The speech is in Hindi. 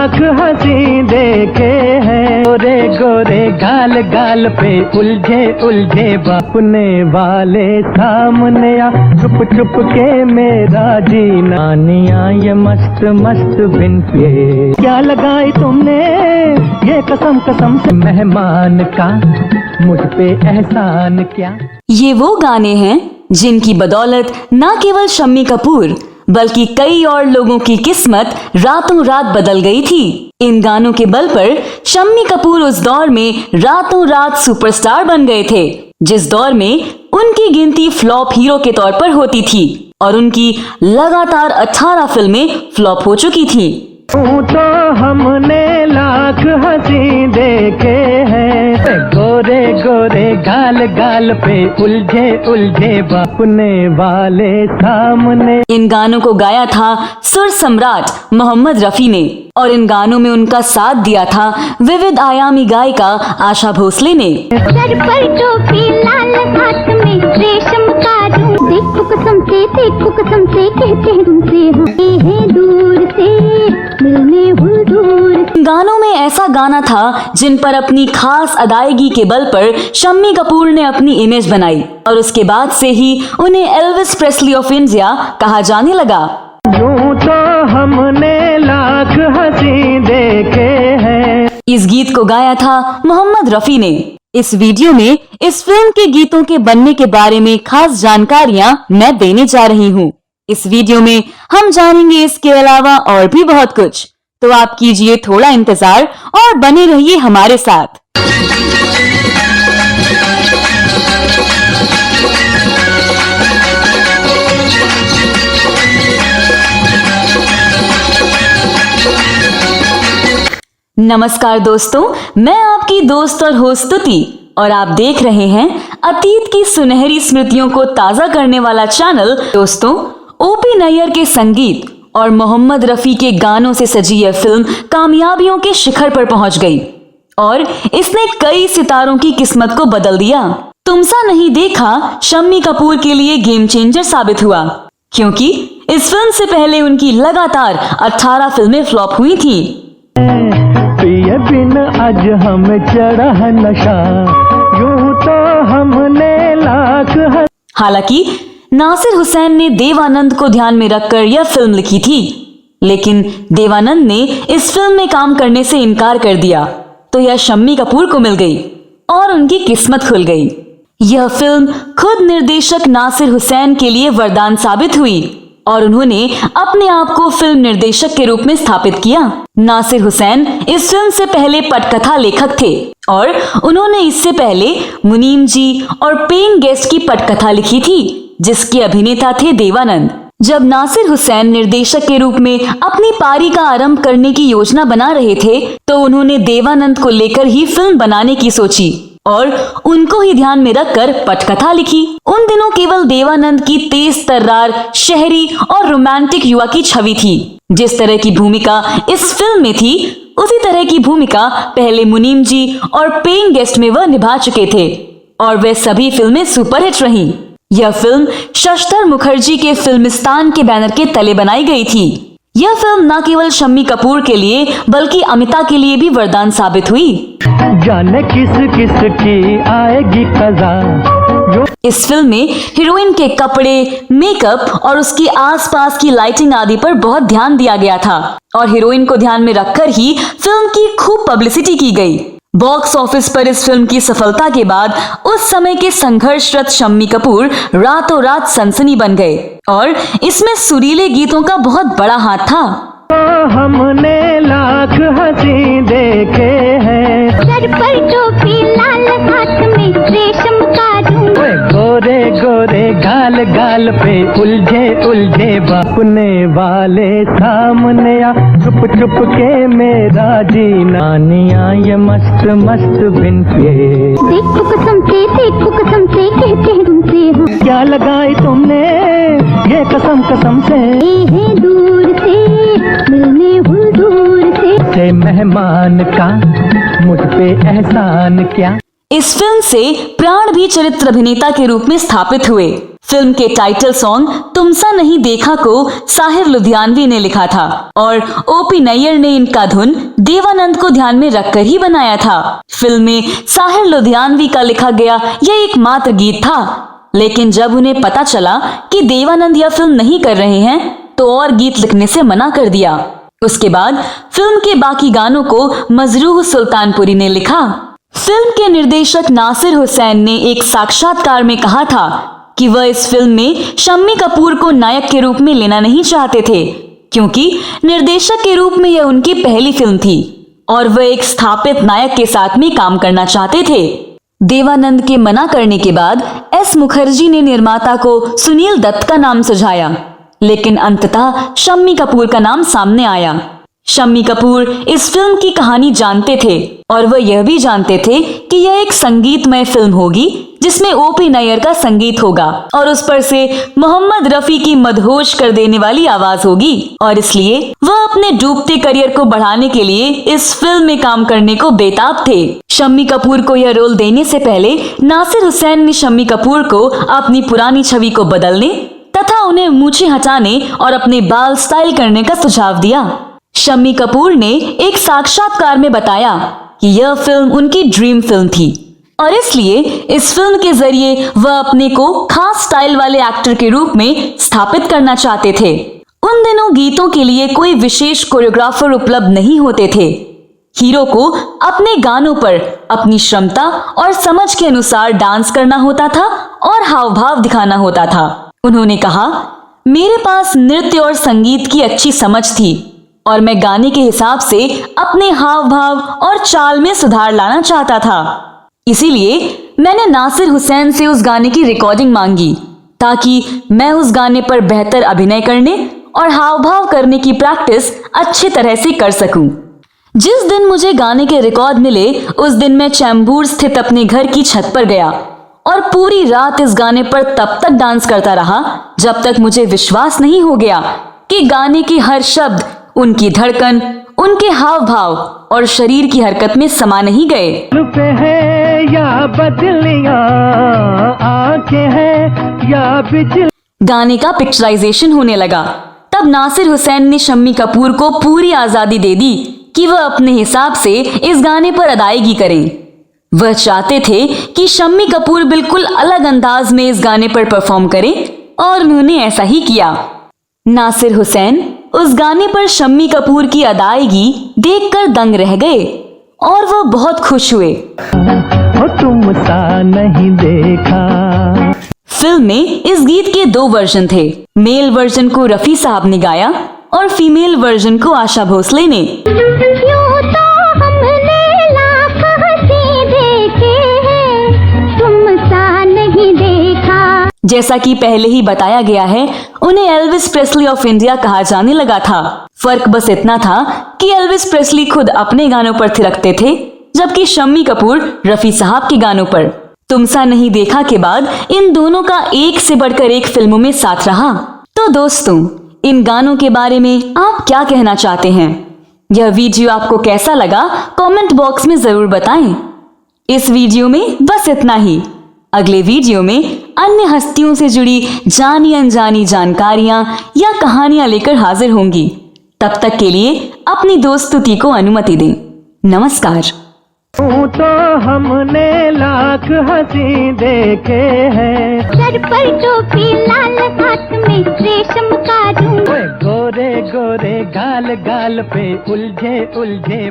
लाख हंसी देखे हैं, गोरे गोरे गाल गाल पे उलझे उलझे बापने वाले सामने आ, छुप छुप के मेरा जीना निया ये मस्त मस्त बिन पिए। क्या लगाई तुमने ये कसम कसम से मेहमान का, मुझ पे एहसान क्या। ये वो गाने हैं जिनकी बदौलत न केवल शम्मी कपूर बल्कि कई और लोगों की किस्मत रातों रात बदल गई थी। इन गानों के बल पर शम्मी कपूर उस दौर में रातों रात सुपरस्टार बन गए थे, जिस दौर में उनकी गिनती फ्लॉप हीरो के तौर पर होती थी और उनकी लगातार 18 फिल्में फ्लॉप हो चुकी थी। तो हमने लाख हंसी देखे हैं, गोरे गोरे गाल गाल पे उलझे उलझे बापने वाले सामने। इन गानों को गाया था सुर सम्राट मोहम्मद रफी ने और इन गानों में उनका साथ दिया था विविध आयामी गायिका आशा भोसले ने। सर पर टोपी लाल हाथ में रेशम का झूम, देखो कसम से कहते हैं तुमसे हम हैं दूर से मिलने दूर। गानों में ऐसा गाना था जिन पर अपनी खास अदायगी के बल पर शम्मी कपूर ने अपनी इमेज बनाई और उसके बाद से ही उन्हें एल्विस प्रेस्ली ऑफ इंडिया कहा जाने लगा। यूं तो हमने लाख हंसी देखे हैं। इस गीत को गाया था मोहम्मद रफी ने। इस वीडियो में इस फिल्म के गीतों के बनने के बारे में खास जानकारियां मैं देने जा रही हूँ। इस वीडियो में हम जानेंगे इसके अलावा और भी बहुत कुछ, तो आप कीजिए थोड़ा इंतजार और बने रहिए हमारे साथ। नमस्कार दोस्तों, मैं आपकी दोस्त और होस्ट स्तुति और आप देख रहे हैं अतीत की सुनहरी स्मृतियों को ताजा करने वाला चैनल। दोस्तों, ओपी नैयर के संगीत और मोहम्मद रफी के गानों से सजी यह फिल्म कामयाबियों के शिखर पर पहुंच गई और इसने कई सितारों की किस्मत को बदल दिया। तुमसा नहीं देखा शम्मी कपूर के लिए गेम चेंजर साबित हुआ, क्योंकि इस फिल्म से पहले उनकी लगातार 18 फिल्में फ्लॉप हुई थी। पिए बिन आज हमें चढ़ा है नशा, यूं तो हमने लाख। हालांकि नासिर हुसैन ने देवानंद को ध्यान में रखकर यह फिल्म लिखी थी, लेकिन देवानंद ने इस फिल्म में काम करने से इनकार कर दिया, तो यह शम्मी कपूर को मिल गई और उनकी किस्मत खुल गई। यह फिल्म खुद निर्देशक नासिर हुसैन के लिए वरदान साबित हुई और उन्होंने अपने आप को फिल्म निर्देशक के रूप में स्थापित किया। नासिर हुसैन इस फिल्म से पहले पटकथा लेखक थे और उन्होंने इससे पहले मुनीम जी और पेइंग गेस्ट की पटकथा लिखी थी, जिसके अभिनेता थे देवानंद। जब नासिर हुसैन निर्देशक के रूप में अपनी पारी का आरंभ करने की योजना बना रहे थे, तो उन्होंने देवानंद को लेकर ही फिल्म बनाने की सोची और उनको ही ध्यान में रखकर पटकथा लिखी। उन दिनों केवल देवानंद की तेज तर्रार, शहरी और रोमांटिक युवा की छवि थी। जिस तरह की भूमिका इस फिल्म में थी, उसी तरह की भूमिका पहले मुनीम जी और पेइंग गेस्ट में वह निभा चुके थे और वे सभी फिल्में सुपरहिट रहीं। यह फिल्म शशधर मुखर्जी के फिल्मिस्तान के बैनर के तले बनाई गई थी। यह फिल्म न केवल शम्मी कपूर के लिए बल्कि अमिता के लिए भी वरदान साबित हुई। जाने किस किस की आएगी कज़ा। इस फिल्म में हीरोइन के कपड़े, मेकअप और उसके आसपास की लाइटिंग आदि पर बहुत ध्यान दिया गया था और हीरोइन को ध्यान में रखकर ही फिल्म की खूब पब्लिसिटी की गई। बॉक्स ऑफिस पर इस फिल्म की सफलता के बाद उस समय के संघर्षरत शम्मी कपूर रातों रात सनसनी बन गए और इसमें सुरीले गीतों का बहुत बड़ा हाथ था। हमने लाख हंसी देखे हैं, सर पर टोपी लाल हाथ में रेशम का झूम, गोरे गोरे गाल गाल पे उलझे उलझे बापने वाले सामने आ, छुप छुप के मेरा जीना निया ये मस्त मस्त बिन पिए। देखो कसम से कहते हैं तुमसे हम क्या लगाई तुमने ये कसम कसम से हैं दूर से मिलने दूर से मेहमान का, मुझ पे एहसान क्या। इस फिल्म से प्राण भी चरित्र अभिनेता के रूप में स्थापित हुए। फिल्म के टाइटल सॉन्ग तुमसा नहीं देखा को साहिर लुधियानवी ने लिखा था और ओपी नैयर ने इनका धुन देवानंद को ध्यान में रखकर ही बनाया था। फिल्म में साहिर लुधियानवी का लिखा गया यह एकमात्र गीत था, लेकिन जब उन्हें पता चला कि देवानंद यह फिल्म नहीं कर रहे हैं तो और गीत लिखने से मना कर दिया। उसके बाद फिल्म के बाकी गानों को मजरूह सुल्तानपुरी ने लिखा। फिल्म के निर्देशक नासिर हुसैन ने एक साक्षात्कार में कहा था कि वह इस फिल्म में शम्मी कपूर को नायक के रूप में लेना नहीं चाहते थे, क्योंकि निर्देशक के रूप में यह उनकी पहली फिल्म थी और वह एक स्थापित नायक के साथ में काम करना चाहते थे। देवानंद के मना करने के बाद एस मुखर्जी ने निर्माता को सुनील दत्त का नाम सुझाया, लेकिन अंततः शम्मी कपूर का नाम सामने आया। शम्मी कपूर इस फिल्म की कहानी जानते थे और वह यह भी जानते थे कि यह एक संगीतमय फिल्म होगी जिसमें ओपी नैयर का संगीत होगा और उस पर से मोहम्मद रफी की मदहोश कर देने वाली आवाज होगी, और इसलिए वह अपने डूबते करियर को बढ़ाने के लिए इस फिल्म में काम करने को बेताब थे। शम्मी कपूर को यह रोल देने से पहले नासिर हुसैन ने शम्मी कपूर को अपनी पुरानी छवि को बदलने तथा उन्हें मूछें हटाने और अपने बाल स्टाइल करने का सुझाव दिया। शम्मी कपूर ने एक साक्षात्कार में बताया कि यह फिल्म उनकी ड्रीम फिल्म थी और इसलिए इस फिल्म के जरिए वह अपने को खास स्टाइल वाले एक्टर के रूप में स्थापित करना चाहते थे। उन दिनों गीतों के लिए कोई विशेष कोरियोग्राफर उपलब्ध नहीं होते थे। हीरो को अपने गानों पर अपनी क्षमता और समझ के अनुसार डांस करना होता था और हाव भाव दिखाना होता था। उन्होंने कहा, मेरे पास नृत्य और संगीत की अच्छी समझ थी और मैं गाने के हिसाब से अपने हाव भाव और चाल में सुधार लाना चाहता था। इसीलिए मैंने नासिर हुसैन से उस गाने की रिकॉर्डिंग मांगी ताकि मैं उस गाने पर बेहतर अभिनय करने और हाव भाव करने की प्रैक्टिस अच्छी तरह से कर सकूं। जिस दिन मुझे गाने के रिकॉर्ड मिले उस दिन मैं चैम्बूर स्थित अपने घर की छत पर गया और पूरी रात इस गाने पर तब तक डांस करता रहा जब तक मुझे विश्वास नहीं हो गया कि गाने की हर शब्द, उनकी धड़कन, उनके हाव भाव और शरीर की हरकत में समा नहीं गए। पे है या बदलियां आंखें हैं या बिजली। गाने का पिक्चराइजेशन होने लगा। तब नासिर हुसैन ने शम्मी कपूर को पूरी आजादी दे दी कि वह अपने हिसाब से इस गाने पर अदायगी करें। वह चाहते थे कि शम्मी कपूर बिल्कुल अलग अंदाज में इस गाने पर परफॉर्म करें और उन्होंने ऐसा ही किया। नासिर हुसैन उस गाने पर शम्मी कपूर की अदायगी देखकर दंग रह गए और वह बहुत खुश हुए। तुम सा नहीं देखा। फिल्म में इस गीत के 2 वर्जन थे। मेल वर्जन को रफी साहब ने गाया और फीमेल वर्जन को आशा भोसले ने। यूं तो हमने लाख हंसी देखे हैं, तुम सा नहीं देखा। जैसा कि पहले ही बताया गया है, उन्हें एल्विस प्रेस्ली ऑफ इंडिया कहा जाने लगा था। फर्क बस इतना था कि एल्विस प्रेस्ली खुद अपने गानों पर थिरकते थे, जबकि शम्मी कपूर रफी साहब के गानों पर। तुमसा नहीं देखा के बाद इन दोनों का एक से बढ़कर एक फिल्मों में साथ रहा। तो दोस्तों, इन गानों के बारे में आप क्या कहना चाहते हैं? यह वीडियो आपको कैसा लगा कमेंट बॉक्स में जरूर बताएं। इस वीडियो में बस इतना ही। अगले वीडियो में अन्य हस्तियों से जुड़ी जानी अनजानी जानकारियां या कहानियां लेकर हाजिर होंगी। तब तक के लिए अपनी दोस्ती को अनुमति दें। नमस्कार। तो हमने लाख हंसी देखे हैं। सर पर टोपी लाल, हाथ में रेशम का रूमाल। गोरे गोरे गाल गाल पे उलझे उलझे